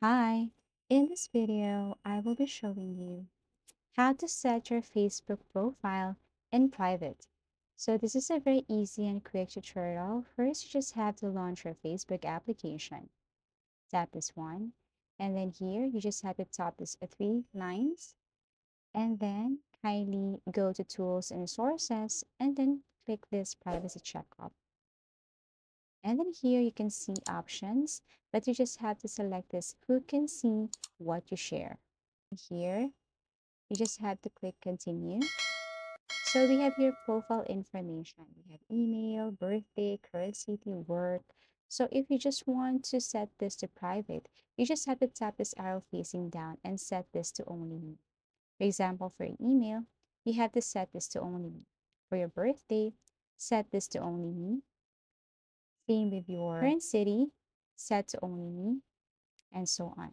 Hi, in this video, I will be showing you how to set your Facebook profile in private. So this is a very easy and quick tutorial. First, you just have to launch your Facebook application. Tap this one. And then here, you just have to tap this three lines. And then kindly go to Tools and Sources. And then click this Privacy Checkup. And then here you can see options, but you just have to select this who can see what you share. Here, you just have to click continue. So we have here profile information. We have email, birthday, current city, work. So if you just want to set this to private, you just have to tap this arrow facing down and set this to only me. For example, for your email, you have to set this to only me. For your birthday, set this to only me. Same with your current city, set to only me, and so on.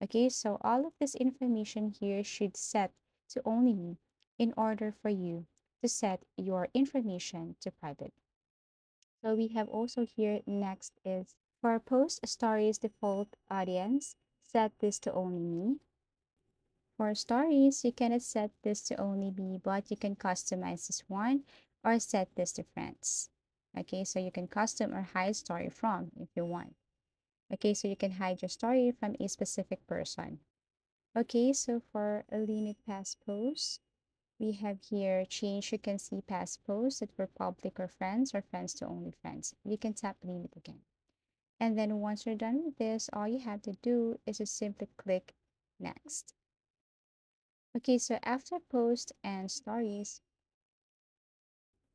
Okay, so all of this information here should set to only me in order for you to set your information to private. So we have also here next is for post stories default audience, set this to only me. For stories, you cannot set this to only me, but you can customize this one or set this to friends. Okay, so you can custom or hide story from if you want. Okay, so you can hide your story from a specific person. Okay, so for a limit past posts, we have here change. You can see past posts that were public or friends to only friends. You can tap limit again. And then once you're done with this, all you have to do is to simply click next. Okay, so after post and stories,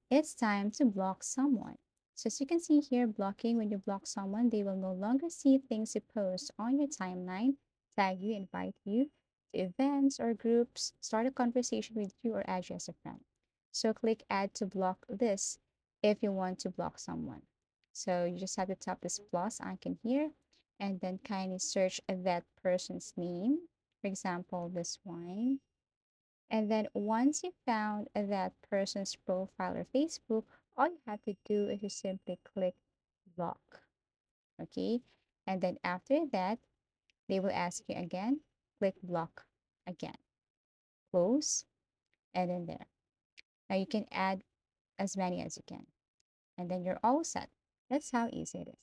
it's time to block someone. So as you can see here, blocking, when you block someone, they will no longer see things you post on your timeline, tag you, invite you to events or groups, start a conversation with you, or add you as a friend. So click add to block this if you want to block someone. So you just have to tap this plus icon here and then kindly search that person's name. For example, this one. And then once you found that person's profile or Facebook, all you have to do is to simply click block. Okay. And then after that, they will ask you again, click block again, close, and then there. Now you can add as many as you can. And then you're all set. That's how easy it is.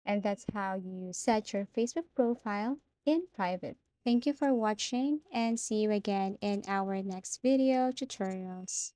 And that's how you set your Facebook profile in private. Thank you for watching and see you again in our next video tutorials.